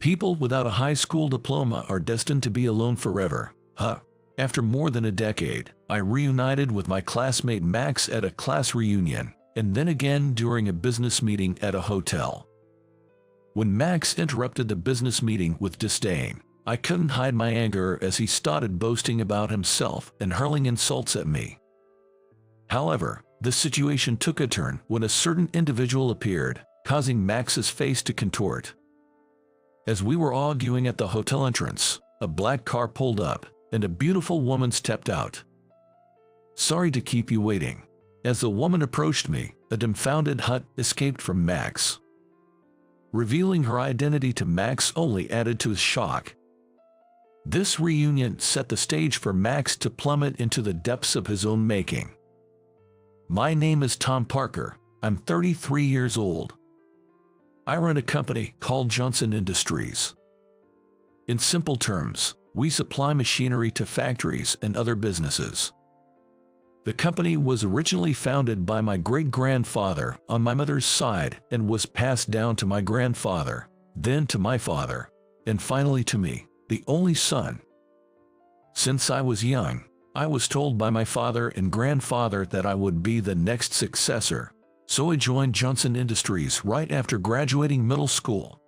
People without a high school diploma are destined to be alone forever. After more than a decade, I reunited with my classmate Max at a class reunion, and then again during a business meeting at a hotel. When Max interrupted the business meeting with disdain, I couldn't hide my anger as he started boasting about himself and hurling insults at me. However, the situation took a turn when a certain individual appeared, causing Max's face to contort. As we were arguing at the hotel entrance, a black car pulled up, and a beautiful woman stepped out. "Sorry to keep you waiting." As the woman approached me, a dumbfounded hut escaped from Max. Revealing her identity to Max only added to his shock. This reunion set the stage for Max to plummet into the depths of his own making. My name is Tom Parker. I'm 33 years old. I run a company called Johnson Industries. In simple terms, we supply machinery to factories and other businesses. The company was originally founded by my great-grandfather on my mother's side and was passed down to my grandfather, then to my father, and finally to me, the only son. Since I was young, I was told by my father and grandfather that I would be the next successor, so I joined Johnson Industries right after graduating middle school.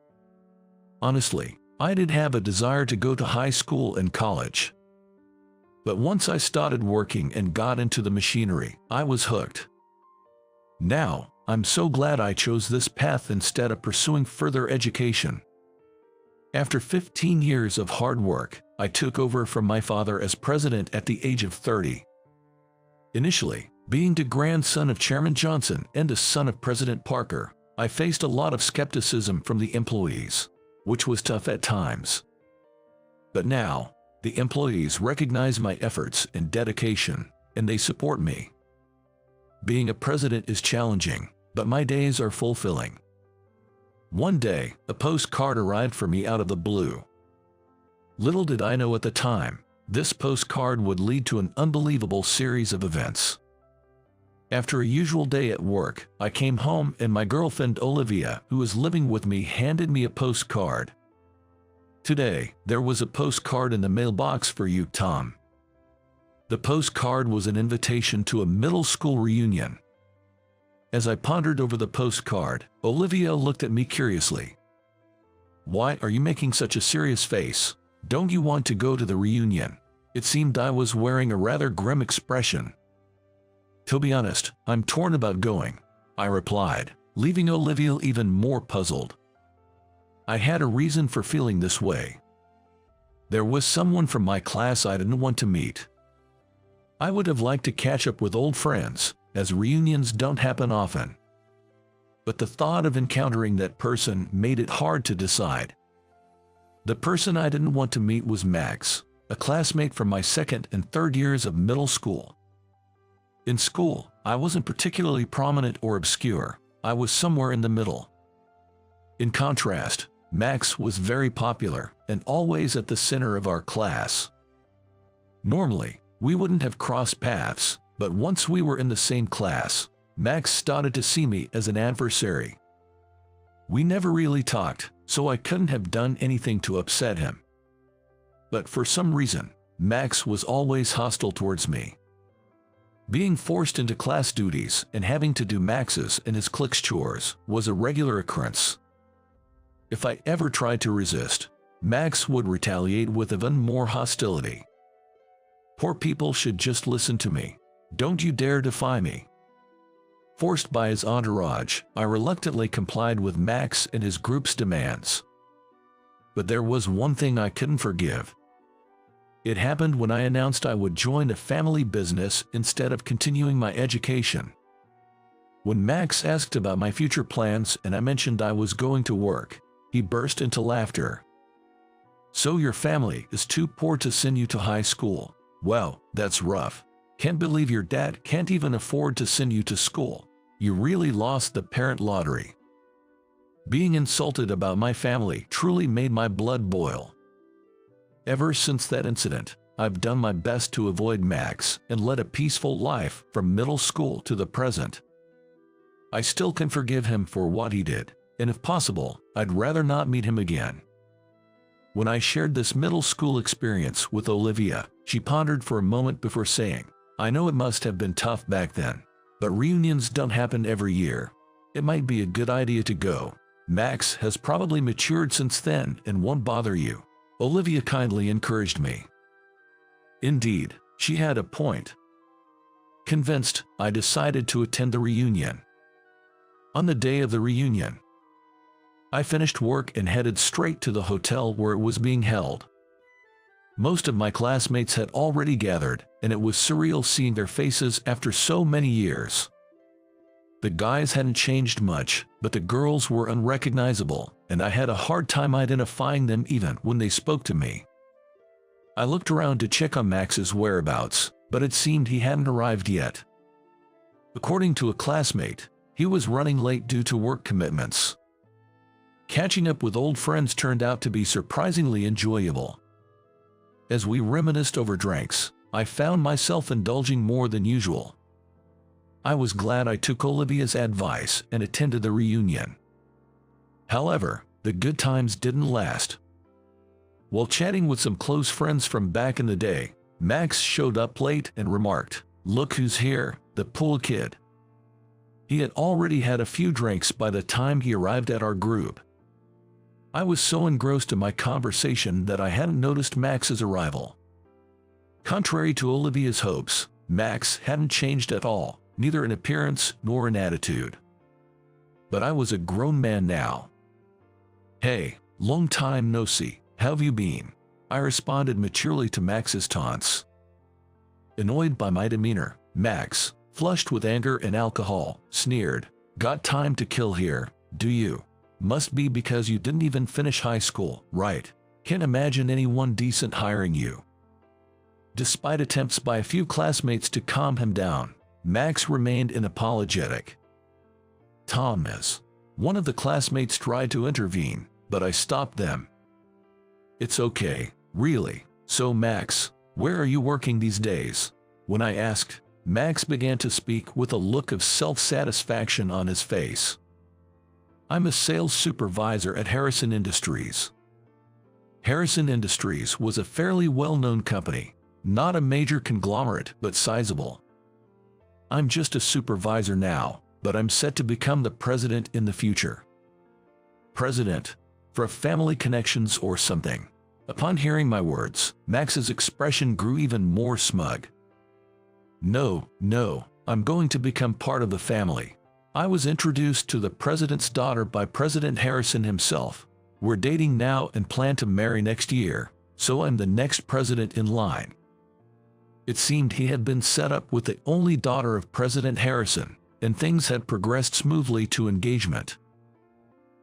Honestly, I did have a desire to go to high school and college. But once I started working and got into the machinery, I was hooked. Now, I'm so glad I chose this path instead of pursuing further education. After 15 years of hard work, I took over from my father as president at the age of 30. Initially, being the grandson of Chairman Johnson and a son of President Parker, I faced a lot of skepticism from the employees, which was tough at times. But now, the employees recognize my efforts and dedication, and they support me. Being a president is challenging, but my days are fulfilling. One day, a postcard arrived for me out of the blue. Little did I know at the time, this postcard would lead to an unbelievable series of events. After a usual day at work, I came home and my girlfriend Olivia, who was living with me, handed me a postcard. "Today, there was a postcard in the mailbox for you, Tom." The postcard was an invitation to a middle school reunion. As I pondered over the postcard, Olivia looked at me curiously. "Why are you making such a serious face? Don't you want to go to the reunion?" It seemed I was wearing a rather grim expression. "To be honest, I'm torn about going," I replied, leaving Olivia even more puzzled. I had a reason for feeling this way. There was someone from my class I didn't want to meet. I would have liked to catch up with old friends, as reunions don't happen often. But the thought of encountering that person made it hard to decide. The person I didn't want to meet was Max, a classmate from my second and third years of middle school. In school, I wasn't particularly prominent or obscure. I was somewhere in the middle. In contrast, Max was very popular and always at the center of our class. Normally, we wouldn't have crossed paths, but once we were in the same class, Max started to see me as an adversary. We never really talked, so I couldn't have done anything to upset him. But for some reason, Max was always hostile towards me. Being forced into class duties and having to do Max's and his clique's chores was a regular occurrence. If I ever tried to resist, Max would retaliate with even more hostility. "Poor people should just listen to me. Don't you dare defy me." Forced by his entourage, I reluctantly complied with Max and his group's demands. But there was one thing I couldn't forgive. It happened when I announced I would join a family business instead of continuing my education. When Max asked about my future plans and I mentioned I was going to work, he burst into laughter. "So your family is too poor to send you to high school? Well, that's rough. Can't believe your dad can't even afford to send you to school. You really lost the parent lottery." Being insulted about my family truly made my blood boil. Ever since that incident, I've done my best to avoid Max and led a peaceful life from middle school to the present. I still can forgive him for what he did, and if possible, I'd rather not meet him again. When I shared this middle school experience with Olivia, she pondered for a moment before saying, "I know it must have been tough back then, but reunions don't happen every year. It might be a good idea to go. Max has probably matured since then and won't bother you." Olivia kindly encouraged me. Indeed, she had a point. Convinced, I decided to attend the reunion. On the day of the reunion, I finished work and headed straight to the hotel where it was being held. Most of my classmates had already gathered, and it was surreal seeing their faces after so many years. The guys hadn't changed much, but the girls were unrecognizable, and I had a hard time identifying them even when they spoke to me. I looked around to check on Max's whereabouts, but it seemed he hadn't arrived yet. According to a classmate, he was running late due to work commitments. Catching up with old friends turned out to be surprisingly enjoyable. As we reminisced over drinks, I found myself indulging more than usual. I was glad I took Olivia's advice and attended the reunion. However, the good times didn't last. While chatting with some close friends from back in the day, Max showed up late and remarked, "Look who's here, the pool kid." He had already had a few drinks by the time he arrived at our group. I was so engrossed in my conversation that I hadn't noticed Max's arrival. Contrary to Olivia's hopes, Max hadn't changed at all, neither in appearance nor in attitude. But I was a grown man now. "Hey, long time no see, how've you been?" I responded maturely to Max's taunts. Annoyed by my demeanor, Max, flushed with anger and alcohol, sneered, "Got time to kill here, do you? Must be because you didn't even finish high school, right? Can't imagine anyone decent hiring you." Despite attempts by a few classmates to calm him down, Max remained unapologetic. Thomas, one of the classmates, tried to intervene, but I stopped them. "It's okay, really. So Max, where are you working these days?" When I asked, Max began to speak with a look of self-satisfaction on his face. "I'm a sales supervisor at Harrison Industries." Harrison Industries was a fairly well-known company, not a major conglomerate but sizable. "I'm just a supervisor now, but I'm set to become the president in the future." President? For family connections or something? Upon hearing my words, Max's expression grew even more smug. No, I'm going to become part of the family. I was introduced to the president's daughter by President Harrison himself. We're dating now and plan to marry next year, so I'm the next president in line." It seemed he had been set up with the only daughter of President Harrison, and things had progressed smoothly to engagement.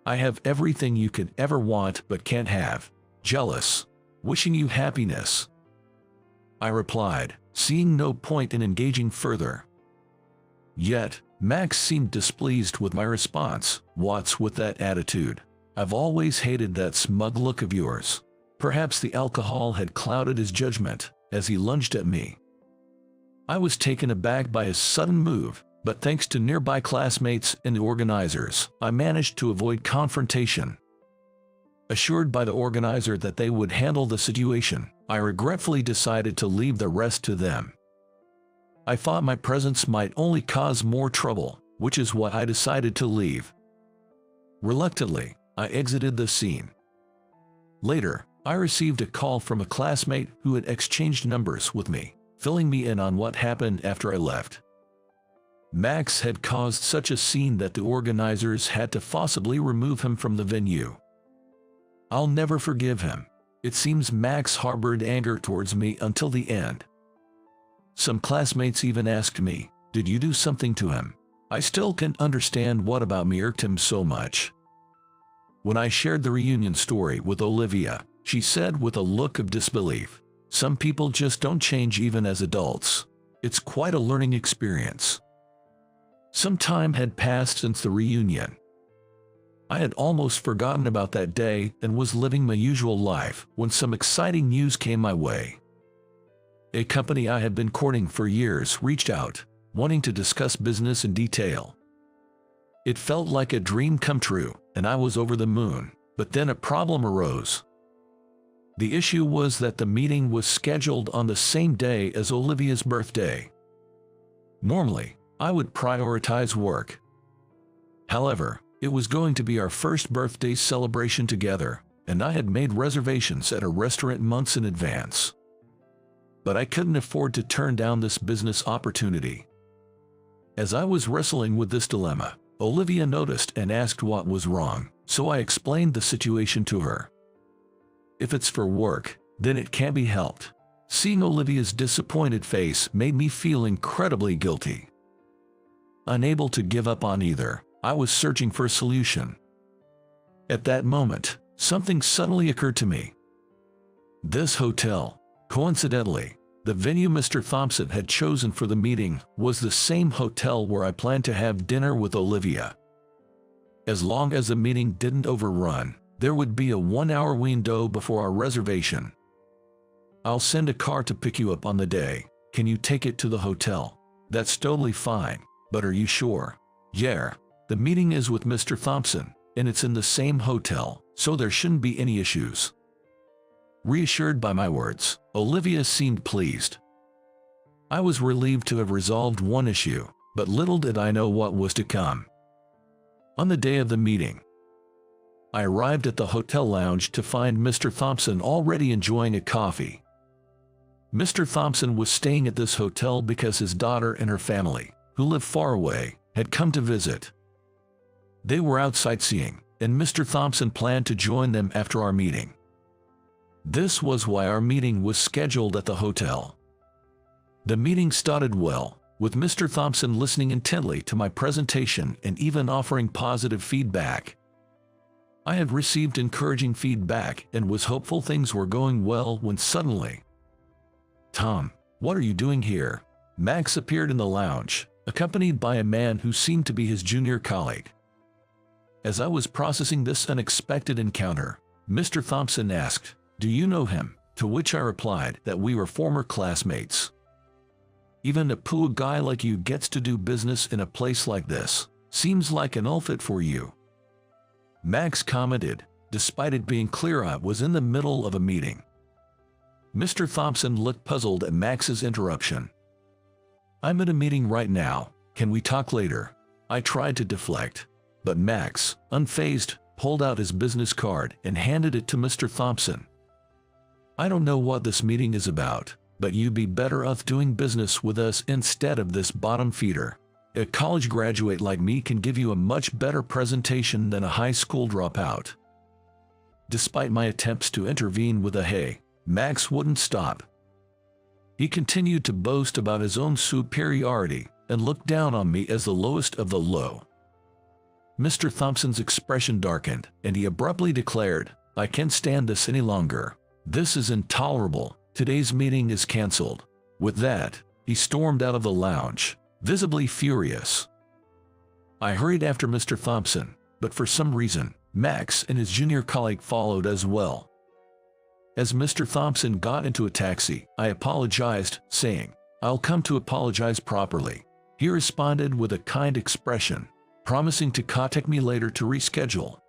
"I have everything you could ever want but can't have. Jealous. Wishing you happiness," I replied, seeing no point in engaging further. Yet, Max seemed displeased with my response. "What's with that attitude? I've always hated that smug look of yours." Perhaps the alcohol had clouded his judgment as he lunged at me. I was taken aback by his sudden move, but thanks to nearby classmates and the organizers, I managed to avoid confrontation. Assured by the organizer that they would handle the situation, I regretfully decided to leave the rest to them. I thought my presence might only cause more trouble, which is why I decided to leave. Reluctantly, I exited the scene. Later, I received a call from a classmate who had exchanged numbers with me, filling me in on what happened after I left. Max had caused such a scene that the organizers had to forcibly remove him from the venue. I'll never forgive him. It seems Max harbored anger towards me until the end. Some classmates even asked me, "Did you do something to him?" I still can't understand what about me irked him so much. When I shared the reunion story with Olivia, she said with a look of disbelief, "Some people just don't change even as adults. It's quite a learning experience." Some time had passed since the reunion. I had almost forgotten about that day and was living my usual life when some exciting news came my way. A company I had been courting for years reached out, wanting to discuss business in detail. It felt like a dream come true, and I was over the moon, but then a problem arose. The issue was that the meeting was scheduled on the same day as Olivia's birthday. Normally, I would prioritize work. However, it was going to be our first birthday celebration together, and I had made reservations at a restaurant months in advance. But I couldn't afford to turn down this business opportunity. As I was wrestling with this dilemma, Olivia noticed and asked what was wrong, so I explained the situation to her. If it's for work, then it can't be helped. Seeing Olivia's disappointed face made me feel incredibly guilty. Unable to give up on either, I was searching for a solution. At that moment, something suddenly occurred to me. This hotel, coincidentally, the venue Mr. Thompson had chosen for the meeting was the same hotel where I planned to have dinner with Olivia. As long as the meeting didn't overrun, there would be a 1-hour window before our reservation. I'll send a car to pick you up on the day. Can you take it to the hotel? That's totally fine, but are you sure? Yeah, the meeting is with Mr. Thompson, and it's in the same hotel, so there shouldn't be any issues. Reassured by my words, Olivia seemed pleased. I was relieved to have resolved one issue, but little did I know what was to come. On the day of the meeting, I arrived at the hotel lounge to find Mr. Thompson already enjoying a coffee. Mr. Thompson was staying at this hotel because his daughter and her family, who live far away, had come to visit. They were out sightseeing, and Mr. Thompson planned to join them after our meeting. This was why our meeting was scheduled at the hotel. The meeting started well, with Mr. Thompson listening intently to my presentation and even offering positive feedback. I had received encouraging feedback and was hopeful things were going well when suddenly, "Tom, what are you doing here?" Max appeared in the lounge, accompanied by a man who seemed to be his junior colleague. As I was processing this unexpected encounter, Mr. Thompson asked, "Do you know him?" To which I replied that we were former classmates. "Even a poor guy like you gets to do business in a place like this. Seems like an outfit for you." Max commented, despite it being clear I was in the middle of a meeting. Mr. Thompson looked puzzled at Max's interruption. "I'm at a meeting right now. Can we talk later?" I tried to deflect, but Max, unfazed, pulled out his business card and handed it to Mr. Thompson. "I don't know what this meeting is about, but you'd be better off doing business with us instead of this bottom feeder. A college graduate like me can give you a much better presentation than a high school dropout." Despite my attempts to intervene with a "hey," Max wouldn't stop. He continued to boast about his own superiority and looked down on me as the lowest of the low. Mr. Thompson's expression darkened, and he abruptly declared, "I can't stand this any longer. This is intolerable. Today's meeting is cancelled." With that, he stormed out of the lounge, visibly furious. I hurried after Mr. Thompson, but for some reason, Max and his junior colleague followed as well. As Mr. Thompson got into a taxi, I apologized, saying, "I'll come to apologize properly." He responded with a kind expression, promising to contact me later to reschedule.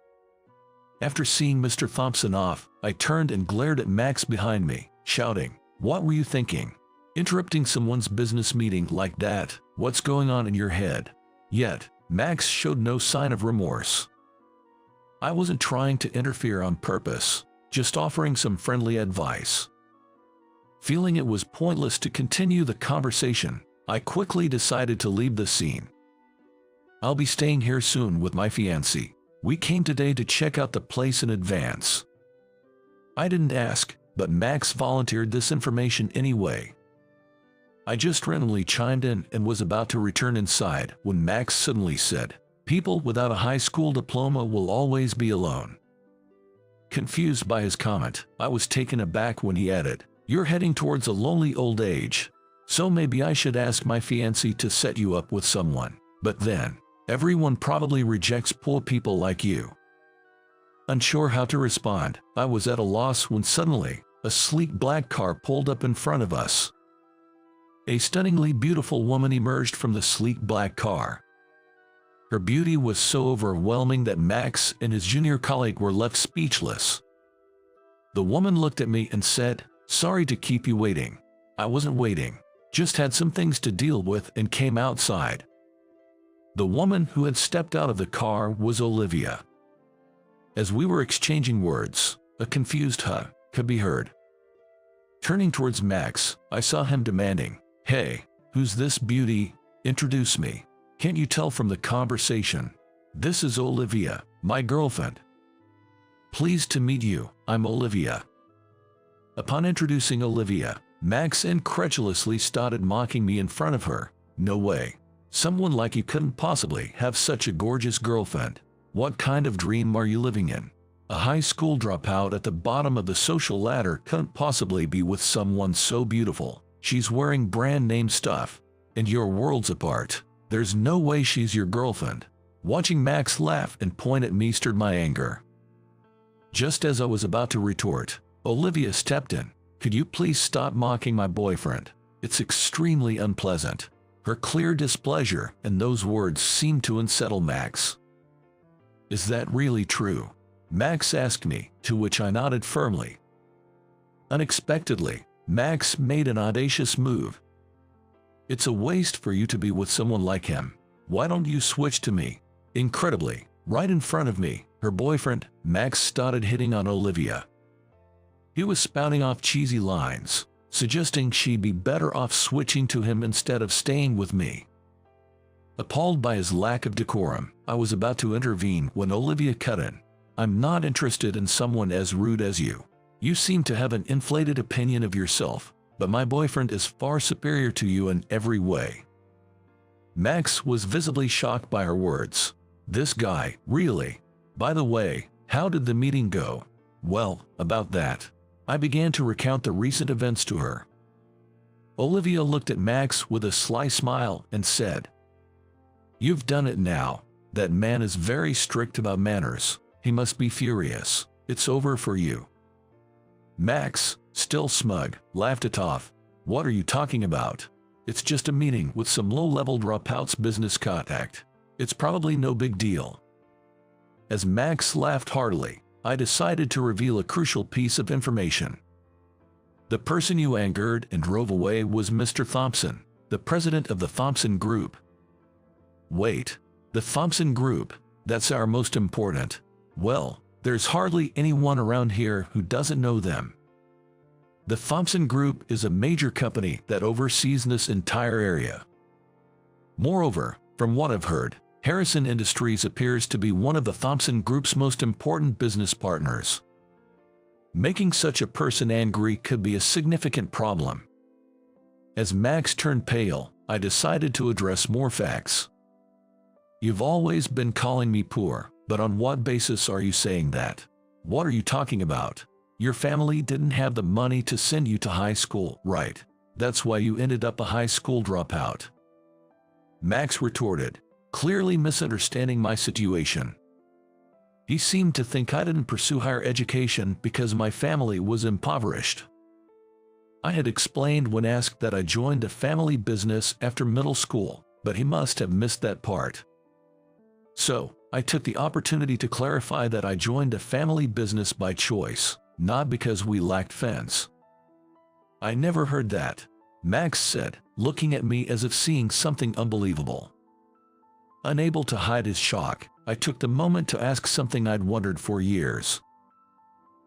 After seeing Mr. Thompson off, I turned and glared at Max behind me, shouting, "What were you thinking? Interrupting someone's business meeting like that? What's going on in your head?" Yet, Max showed no sign of remorse. I wasn't trying to interfere on purpose, just offering some friendly advice. Feeling it was pointless to continue the conversation, I quickly decided to leave the scene. "I'll be staying here soon with my fiancée. We came today to check out the place in advance." I didn't ask, but Max volunteered this information anyway. I just randomly chimed in and was about to return inside when Max suddenly said, "People without a high school diploma will always be alone." Confused by his comment, I was taken aback when he added, "You're heading towards a lonely old age, so maybe I should ask my fiancée to set you up with someone. But then, everyone probably rejects poor people like you." Unsure how to respond, I was at a loss when suddenly, a sleek black car pulled up in front of us. A stunningly beautiful woman emerged from the sleek black car. Her beauty was so overwhelming that Max and his junior colleague were left speechless. The woman looked at me and said, "Sorry to keep you waiting." I wasn't waiting, just had some things to deal with and came outside. The woman who had stepped out of the car was Olivia. As we were exchanging words, a confused "huh" could be heard. Turning towards Max, I saw him demanding, "Hey, who's this beauty? Introduce me. Can't you tell from the conversation? This is Olivia, my girlfriend. Pleased to meet you, I'm Olivia." Upon introducing Olivia, Max incredulously started mocking me in front of her. "No way. Someone like you couldn't possibly have such a gorgeous girlfriend. What kind of dream are you living in? A high school dropout at the bottom of the social ladder couldn't possibly be with someone so beautiful. She's wearing brand name stuff, and you're worlds apart. There's no way she's your girlfriend." Watching Max laugh and point at me stirred my anger. Just as I was about to retort, Olivia stepped in. "Could you please stop mocking my boyfriend? It's extremely unpleasant." Her clear displeasure and those words seemed to unsettle Max. "Is that really true?" Max asked me, to which I nodded firmly. Unexpectedly, Max made an audacious move. "It's a waste for you to be with someone like him. Why don't you switch to me?" Incredibly, right in front of me, her boyfriend, Max, started hitting on Olivia. He was spouting off cheesy lines, suggesting she'd be better off switching to him instead of staying with me. Appalled by his lack of decorum, I was about to intervene when Olivia cut in. "I'm not interested in someone as rude as you. You seem to have an inflated opinion of yourself, but my boyfriend is far superior to you in every way." Max was visibly shocked by her words. This guy, really? By the way, how did the meeting go? Well, about that. I began to recount the recent events to her. Olivia looked at Max with a sly smile and said, "You've done it now. That man is very strict about manners. He must be furious. It's over for you." Max, still smug, laughed it off. "What are you talking about? It's just a meeting with some low-level dropouts business contact. It's probably no big deal." As Max laughed heartily, I decided to reveal a crucial piece of information. The person you angered and drove away was Mr. Thompson, the president of the Thompson Group. Wait, the Thompson Group, that's our most important. Well, there's hardly anyone around here who doesn't know them. The Thompson Group is a major company that oversees this entire area. Moreover, from what I've heard, Harrison Industries appears to be one of the Thompson Group's most important business partners. Making such a person angry could be a significant problem. As Max turned pale, I decided to address more facts. "You've always been calling me poor, but on what basis are you saying that? What are you talking about? Your family didn't have the money to send you to high school, right? That's why you ended up a high school dropout." Max retorted, clearly misunderstanding my situation. He seemed to think I didn't pursue higher education because my family was impoverished. I had explained when asked that I joined a family business after middle school, but he must have missed that part. So, I took the opportunity to clarify that I joined a family business by choice, not because we lacked funds. "I never heard that," Max said, looking at me as if seeing something unbelievable. Unable to hide his shock, I took the moment to ask something I'd wondered for years.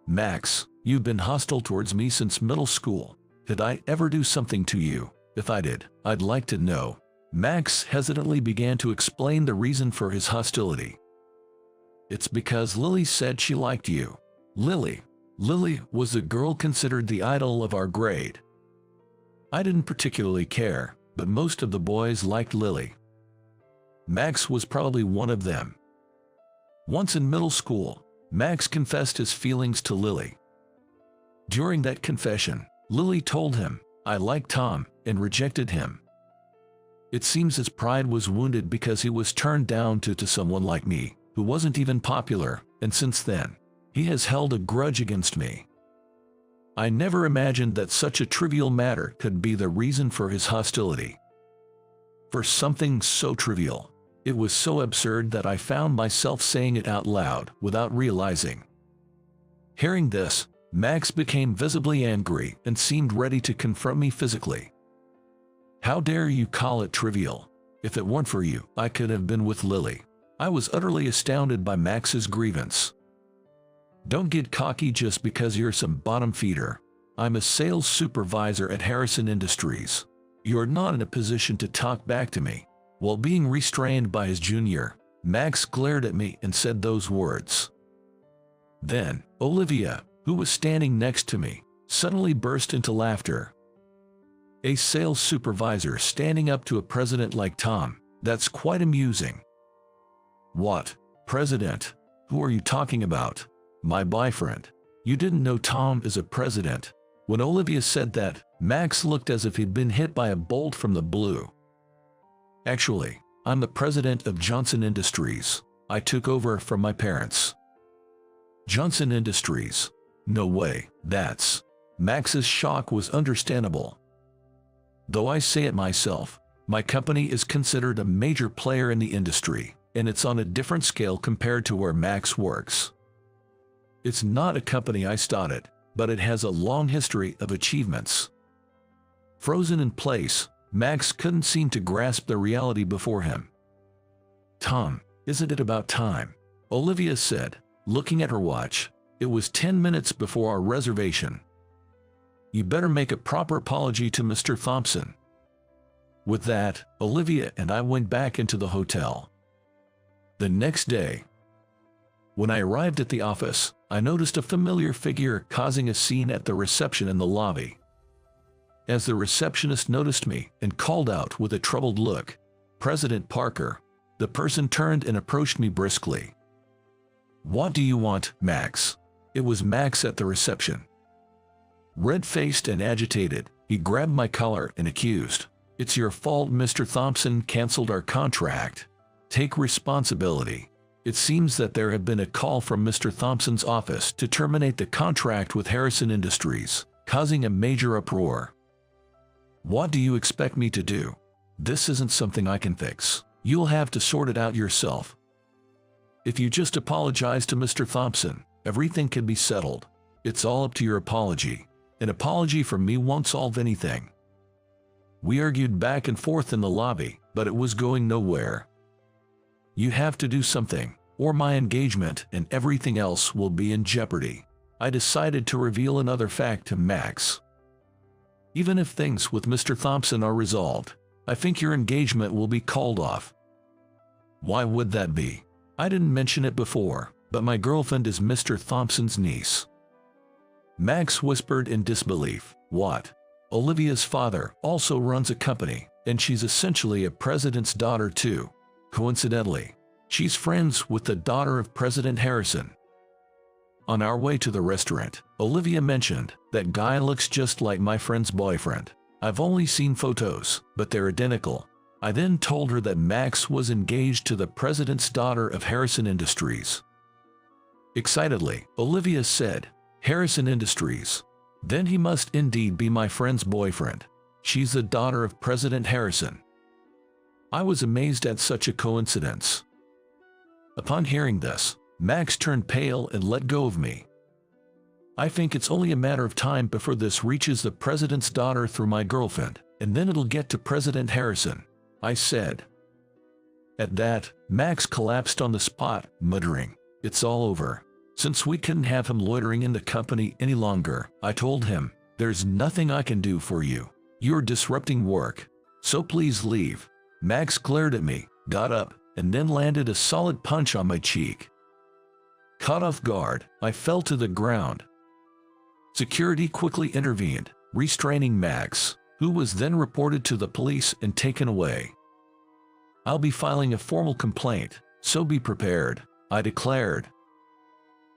"Max, you've been hostile towards me since middle school. Did I ever do something to you? If I did, I'd like to know." Max hesitantly began to explain the reason for his hostility. "It's because Lily said she liked you." Lily was the girl considered the idol of our grade. I didn't particularly care, but most of the boys liked Lily. Max was probably one of them. Once in middle school, Max confessed his feelings to Lily. During that confession, Lily told him, "I like Tom," and rejected him. It seems his pride was wounded because he was turned down to someone like me, who wasn't even popular, and since then, he has held a grudge against me. I never imagined that such a trivial matter could be the reason for his hostility. For something so trivial, it was so absurd that I found myself saying it out loud without realizing. Hearing this, Max became visibly angry and seemed ready to confront me physically. "How dare you call it trivial? If it weren't for you, I could have been with Lily." I was utterly astounded by Max's grievance. "Don't get cocky just because you're some bottom feeder. I'm a sales supervisor at Harrison Industries. You're not in a position to talk back to me." While being restrained by his junior, Max glared at me and said those words. Then, Olivia, who was standing next to me, suddenly burst into laughter. "A sales supervisor standing up to a president like Tom, that's quite amusing." "What? President? Who are you talking about?" "My boyfriend." "You didn't know Tom is a president?" When Olivia said that, Max looked as if he'd been hit by a bolt from the blue. "Actually, I'm the president of Johnson Industries. I took over from my parents." "Johnson Industries? No way, that's..." Max's shock was understandable. "Though I say it myself, my company is considered a major player in the industry, and it's on a different scale compared to where Max works. It's not a company I started, but it has a long history of achievements." Frozen in place, Max couldn't seem to grasp the reality before him. "Tom, isn't it about time?" Olivia said, looking at her watch. It was 10 minutes before our reservation. "You better make a proper apology to Mr. Thompson." With that, Olivia and I went back into the hotel. The next day, when I arrived at the office, I noticed a familiar figure causing a scene at the reception in the lobby. As the receptionist noticed me and called out with a troubled look, "President Parker," the person turned and approached me briskly. "What do you want, Max?" It was Max at the reception. Red-faced and agitated, he grabbed my collar and accused, "It's your fault Mr. Thompson canceled our contract. Take responsibility. It seems that there had been a call from Mr. Thompson's office to terminate the contract with Harrison Industries, causing a major uproar." "What do you expect me to do? This isn't something I can fix. You'll have to sort it out yourself. If you just apologize to Mr. Thompson, everything can be settled. It's all up to your apology. An apology from me won't solve anything." We argued back and forth in the lobby, but it was going nowhere. "You have to do something, or my engagement and everything else will be in jeopardy." I decided to reveal another fact to Max. "Even if things with Mr. Thompson are resolved, I think your engagement will be called off." "Why would that be? I didn't mention it before, but my girlfriend is Mr. Thompson's niece." Max whispered in disbelief. "What?" "Olivia's father also runs a company, and she's essentially a president's daughter too. Coincidentally, she's friends with the daughter of President Harrison." On our way to the restaurant, Olivia mentioned, "That guy looks just like my friend's boyfriend. I've only seen photos, but they're identical." I then told her that Max was engaged to the president's daughter of Harrison Industries. Excitedly, Olivia said, "Harrison Industries? Then he must indeed be my friend's boyfriend. She's the daughter of President Harrison." I was amazed at such a coincidence. Upon hearing this, Max turned pale and let go of me. "I think it's only a matter of time before this reaches the president's daughter through my girlfriend, and then it'll get to President Harrison," I said. At that, Max collapsed on the spot, muttering, "It's all over." Since we couldn't have him loitering in the company any longer, I told him, "There's nothing I can do for you. You're disrupting work, so please leave." Max glared at me, got up, and then landed a solid punch on my cheek. Caught off guard, I fell to the ground. Security quickly intervened, restraining Max, who was then reported to the police and taken away. "I'll be filing a formal complaint, so be prepared," I declared.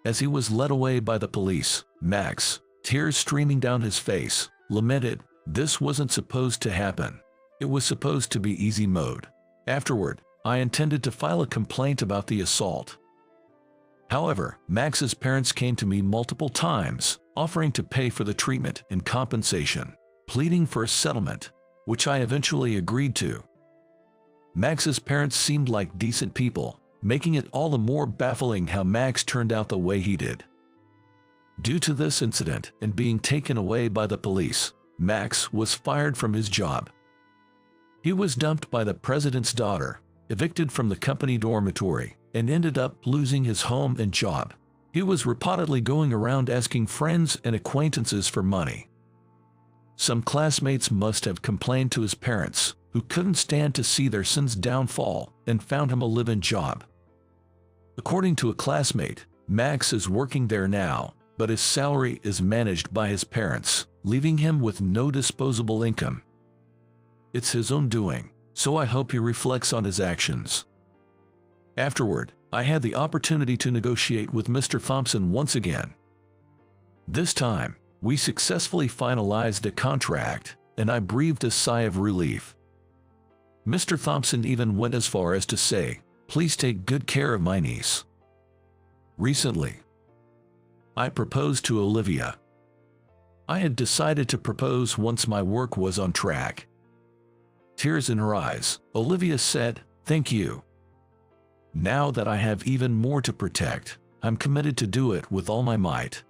As he was led away by the police, Max, tears streaming down his face, lamented, "This wasn't supposed to happen. It was supposed to be easy mode." Afterward, I intended to file a complaint about the assault. However, Max's parents came to me multiple times, offering to pay for the treatment and compensation, pleading for a settlement, which I eventually agreed to. Max's parents seemed like decent people, making it all the more baffling how Max turned out the way he did. Due to this incident and being taken away by the police, Max was fired from his job. He was dumped by the president's daughter, evicted from the company dormitory, and ended up losing his home and job. He was reportedly going around asking friends and acquaintances for money. Some classmates must have complained to his parents, who couldn't stand to see their son's downfall and found him a live-in job. According to a classmate, Max is working there now, but his salary is managed by his parents, leaving him with no disposable income. It's his own doing, so I hope he reflects on his actions. Afterward, I had the opportunity to negotiate with Mr. Thompson once again. This time, we successfully finalized a contract, and I breathed a sigh of relief. Mr. Thompson even went as far as to say, "Please take good care of my niece." Recently, I proposed to Olivia. I had decided to propose once my work was on track. Tears in her eyes, Olivia said, "Thank you. Now that I have even more to protect, I'm committed to do it with all my might."